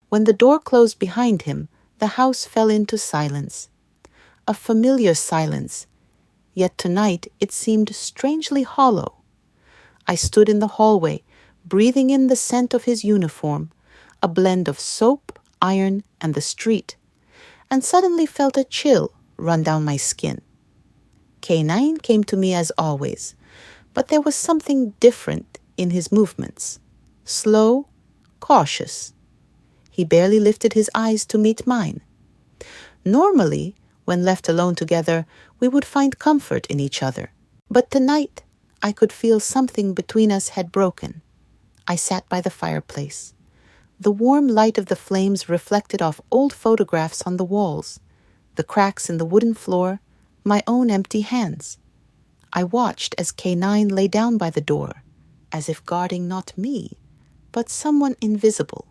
When the door closed behind him, the house fell into silence. A familiar silence, yet tonight it seemed strangely hollow. I stood in the hallway, breathing in the scent of his uniform, a blend of soap, iron, and the street, and suddenly felt a chill run down my skin. K9 came to me as always, but there was something different in his movements. Slow, cautious. He barely lifted his eyes to meet mine. Normally, when left alone together, we would find comfort in each other. But tonight, I could feel something between us had broken. I sat by the fireplace. The warm light of the flames reflected off old photographs on the walls, the cracks in the wooden floor, my own empty hands. I watched as K9 lay down by the door, as if guarding not me, but someone invisible.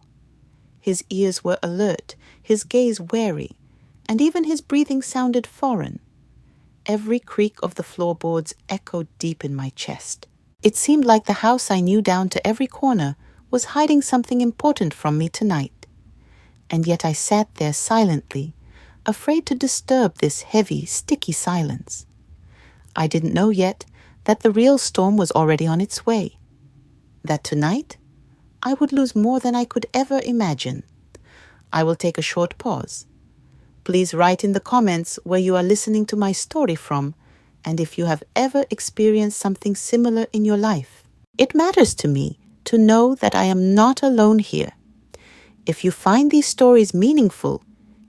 His ears were alert, his gaze wary, and even his breathing sounded foreign. Every creak of the floorboards echoed deep in my chest. It seemed like the house I knew down to every corner was hiding something important from me tonight. And yet I sat there silently, afraid to disturb this heavy, sticky silence. I didn't know yet that the real storm was already on its way. That tonight, I would lose more than I could ever imagine. I will take a short pause. Please write in the comments where you are listening to my story from, and if you have ever experienced something similar in your life. It matters to me to know that I am not alone here. If you find these stories meaningful,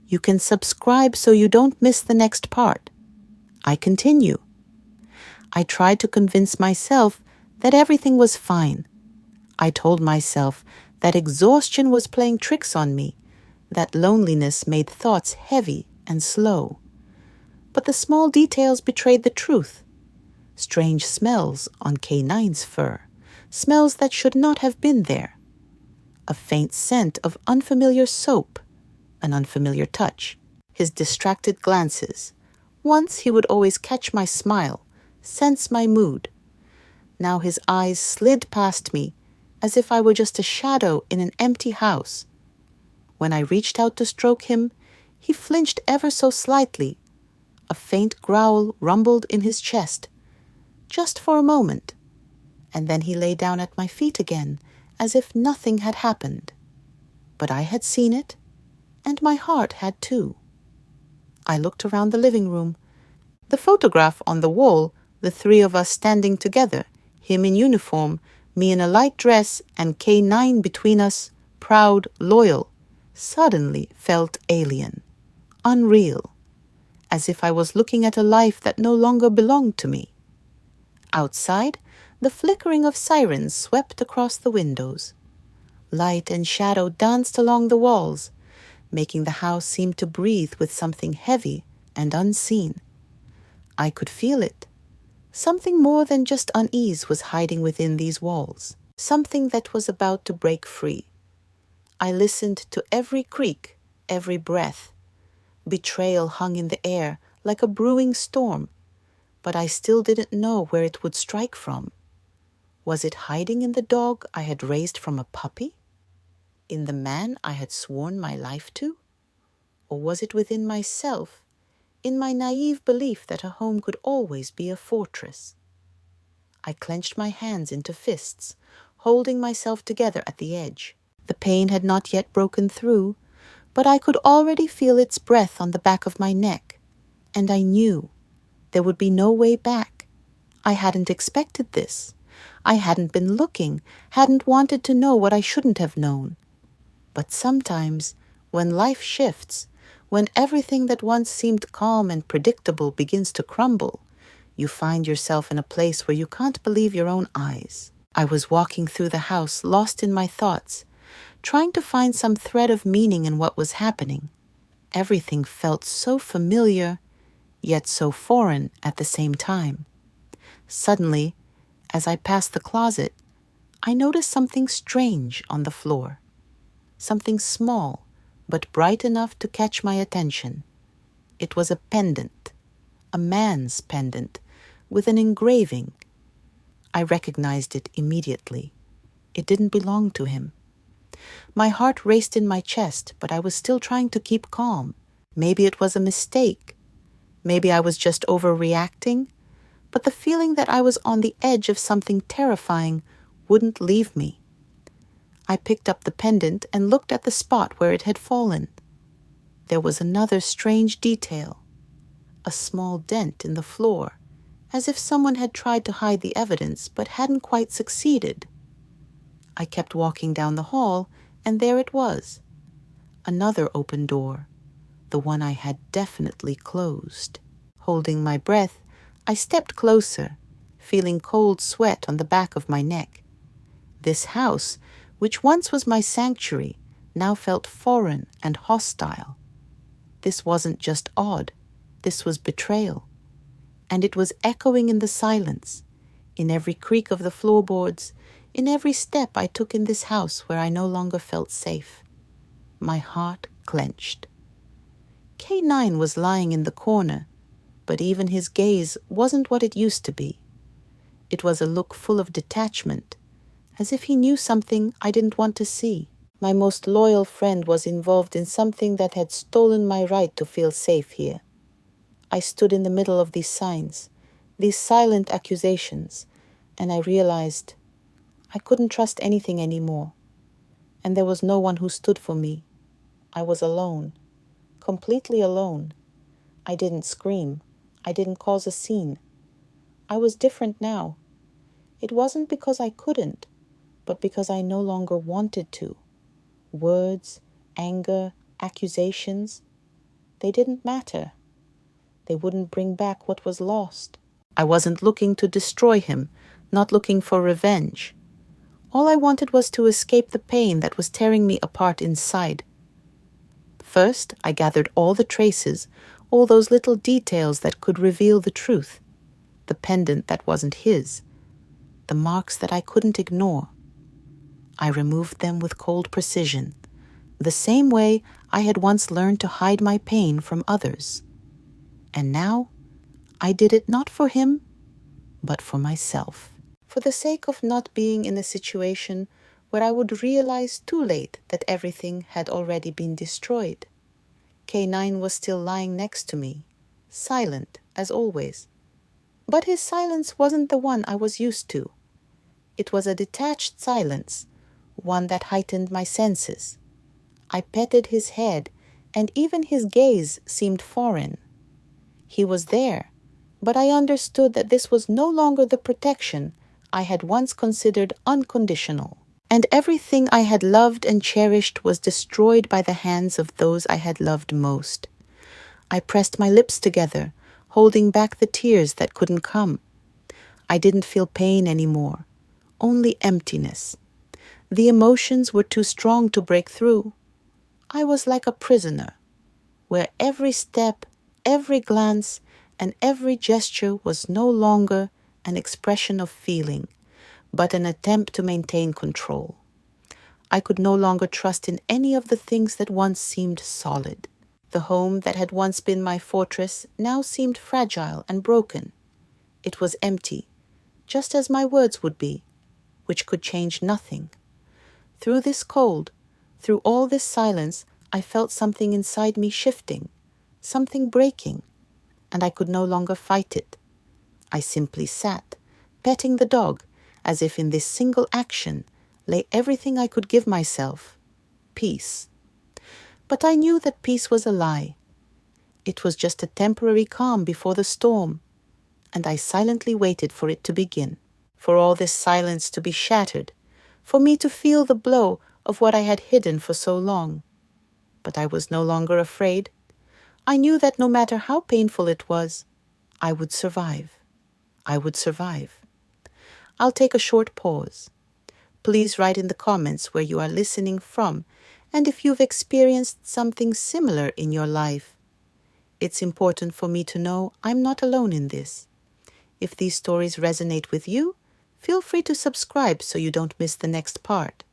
you can subscribe so you don't miss the next part. I continue. I tried to convince myself that everything was fine. I told myself that exhaustion was playing tricks on me, that loneliness made thoughts heavy and slow. But the small details betrayed the truth. Strange smells on K9's fur, smells that should not have been there. A faint scent of unfamiliar soap, an unfamiliar touch, his distracted glances. Once he would always catch my smile, sense my mood. Now his eyes slid past me as if I were just a shadow in an empty house. When I reached out to stroke him, he flinched ever so slightly. A faint growl rumbled in his chest, just for a moment, and then he lay down at my feet again, as if nothing had happened. But I had seen it, and my heart had too. I looked around the living room. The photograph on the wall, the three of us standing together, him in uniform, me in a light dress, and K9 between us, proud, loyal, suddenly felt alien, unreal, as if I was looking at a life that no longer belonged to me. Outside, the flickering of sirens swept across the windows. Light and shadow danced along the walls, making the house seem to breathe with something heavy and unseen. I could feel it. Something more than just unease was hiding within these walls, something that was about to break free. I listened to every creak, every breath. Betrayal hung in the air like a brewing storm, but I still didn't know where it would strike from. Was it hiding in the dog I had raised from a puppy? In the man I had sworn my life to? Or was it within myself, in my naive belief that a home could always be a fortress? I clenched my hands into fists, holding myself together at the edge. The pain had not yet broken through, but I could already feel its breath on the back of my neck, and I knew there would be no way back. I hadn't expected this. I hadn't been looking, hadn't wanted to know what I shouldn't have known. But sometimes, when life shifts, when everything that once seemed calm and predictable begins to crumble, you find yourself in a place where you can't believe your own eyes. I was walking through the house, lost in my thoughts, trying to find some thread of meaning in what was happening. Everything felt so familiar, yet so foreign at the same time. Suddenly, as I passed the closet, I noticed something strange on the floor. Something small, but bright enough to catch my attention. It was a pendant, a man's pendant, with an engraving. I recognized it immediately. It didn't belong to him. My heart raced in my chest, but I was still trying to keep calm. Maybe it was a mistake. Maybe I was just overreacting. But the feeling that I was on the edge of something terrifying wouldn't leave me. I picked up the pendant and looked at the spot where it had fallen. There was another strange detail. A small dent in the floor, as if someone had tried to hide the evidence but hadn't quite succeeded. I kept walking down the hall, and there it was. Another open door, the one I had definitely closed. Holding my breath, I stepped closer, feeling cold sweat on the back of my neck. This house, which once was my sanctuary, now felt foreign and hostile. This wasn't just odd, this was betrayal. And it was echoing in the silence, in every creak of the floorboards, in every step I took in this house where I no longer felt safe. My heart clenched. K9 was lying in the corner, but even his gaze wasn't what it used to be. It was a look full of detachment, as if he knew something I didn't want to see. My most loyal friend was involved in something that had stolen my right to feel safe here. I stood in the middle of these signs, these silent accusations, and I realized I couldn't trust anything anymore. And there was no one who stood for me. I was alone, completely alone. I didn't scream. I didn't cause a scene. I was different now. It wasn't because I couldn't, but because I no longer wanted to. Words, anger, accusations, they didn't matter. They wouldn't bring back what was lost. I wasn't looking to destroy him, not looking for revenge. All I wanted was to escape the pain that was tearing me apart inside. First, I gathered all the traces, all those little details that could reveal the truth. The pendant that wasn't his. The marks that I couldn't ignore. I removed them with cold precision, the same way I had once learned to hide my pain from others. And now, I did it not for him, but for myself. For the sake of not being in a situation where I would realize too late that everything had already been destroyed. K9 was still lying next to me, silent as always. But his silence wasn't the one I was used to. It was a detached silence, one that heightened my senses. I petted his head, and even his gaze seemed foreign. He was there, but I understood that this was no longer the protection I had once considered unconditional, and everything I had loved and cherished was destroyed by the hands of those I had loved most. I pressed my lips together, holding back the tears that couldn't come. I didn't feel pain anymore, only emptiness. The emotions were too strong to break through. I was like a prisoner, where every step, every glance, and every gesture was no longer an expression of feeling, but an attempt to maintain control. I could no longer trust in any of the things that once seemed solid. The home that had once been my fortress now seemed fragile and broken. It was empty, just as my words would be, which could change nothing. Through this cold, through all this silence, I felt something inside me shifting, something breaking, and I could no longer fight it. I simply sat, petting the dog, as if in this single action lay everything I could give myself, peace. But I knew that peace was a lie. It was just a temporary calm before the storm, and I silently waited for it to begin, for all this silence to be shattered, for me to feel the blow of what I had hidden for so long. But I was no longer afraid. I knew that no matter how painful it was, I would survive. I would survive. I'll take a short pause. Please write in the comments where you are listening from and if you've experienced something similar in your life. It's important for me to know I'm not alone in this. If these stories resonate with you, feel free to subscribe so you don't miss the next part.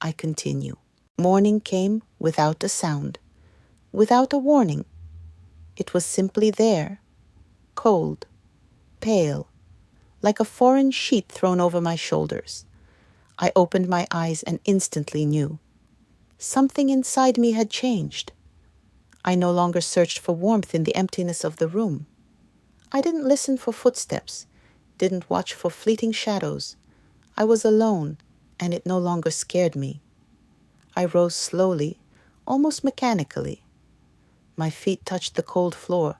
I continue. Morning came without a sound, without a warning. It was simply there, cold, pale, like a foreign sheet thrown over my shoulders. I opened my eyes and instantly knew. Something inside me had changed. I no longer searched for warmth in the emptiness of the room. I didn't listen for footsteps, didn't watch for fleeting shadows. I was alone, and it no longer scared me. I rose slowly, almost mechanically. My feet touched the cold floor,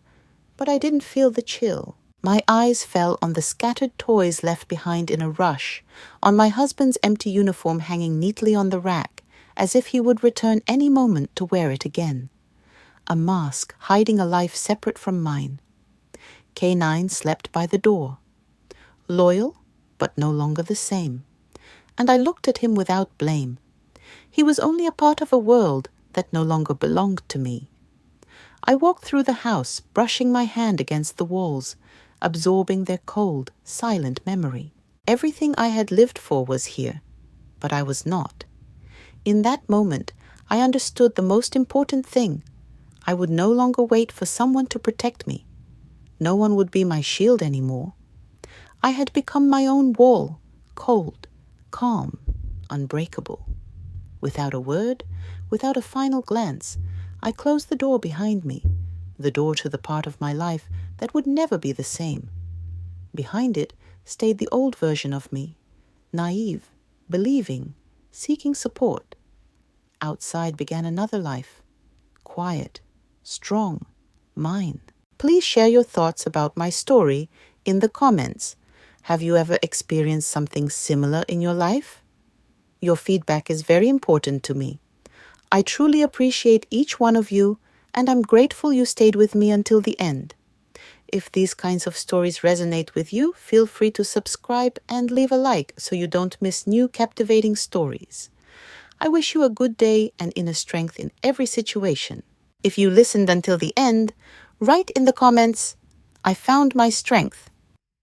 but I didn't feel the chill. My eyes fell on the scattered toys left behind in a rush, on my husband's empty uniform hanging neatly on the rack, as if he would return any moment to wear it again. A mask hiding a life separate from mine. K9 slept by the door. Loyal, but no longer the same. And I looked at him without blame. He was only a part of a world that no longer belonged to me. I walked through the house, brushing my hand against the walls, absorbing their cold, silent memory. Everything I had lived for was here, but I was not. In that moment, I understood the most important thing. I would no longer wait for someone to protect me. No one would be my shield anymore. I had become my own wall, cold, calm, unbreakable. Without a word, without a final glance, I closed the door behind me, the door to the part of my life that would never be the same. Behind it stayed the old version of me, naive, believing, seeking support. Outside began another life, quiet, strong, mine. Please share your thoughts about my story in the comments. Have you ever experienced something similar in your life? Your feedback is very important to me. I truly appreciate each one of you, and I'm grateful you stayed with me until the end. If these kinds of stories resonate with you, feel free to subscribe and leave a like so you don't miss new captivating stories. I wish you a good day and inner strength in every situation. If you listened until the end, write in the comments, "I found my strength,"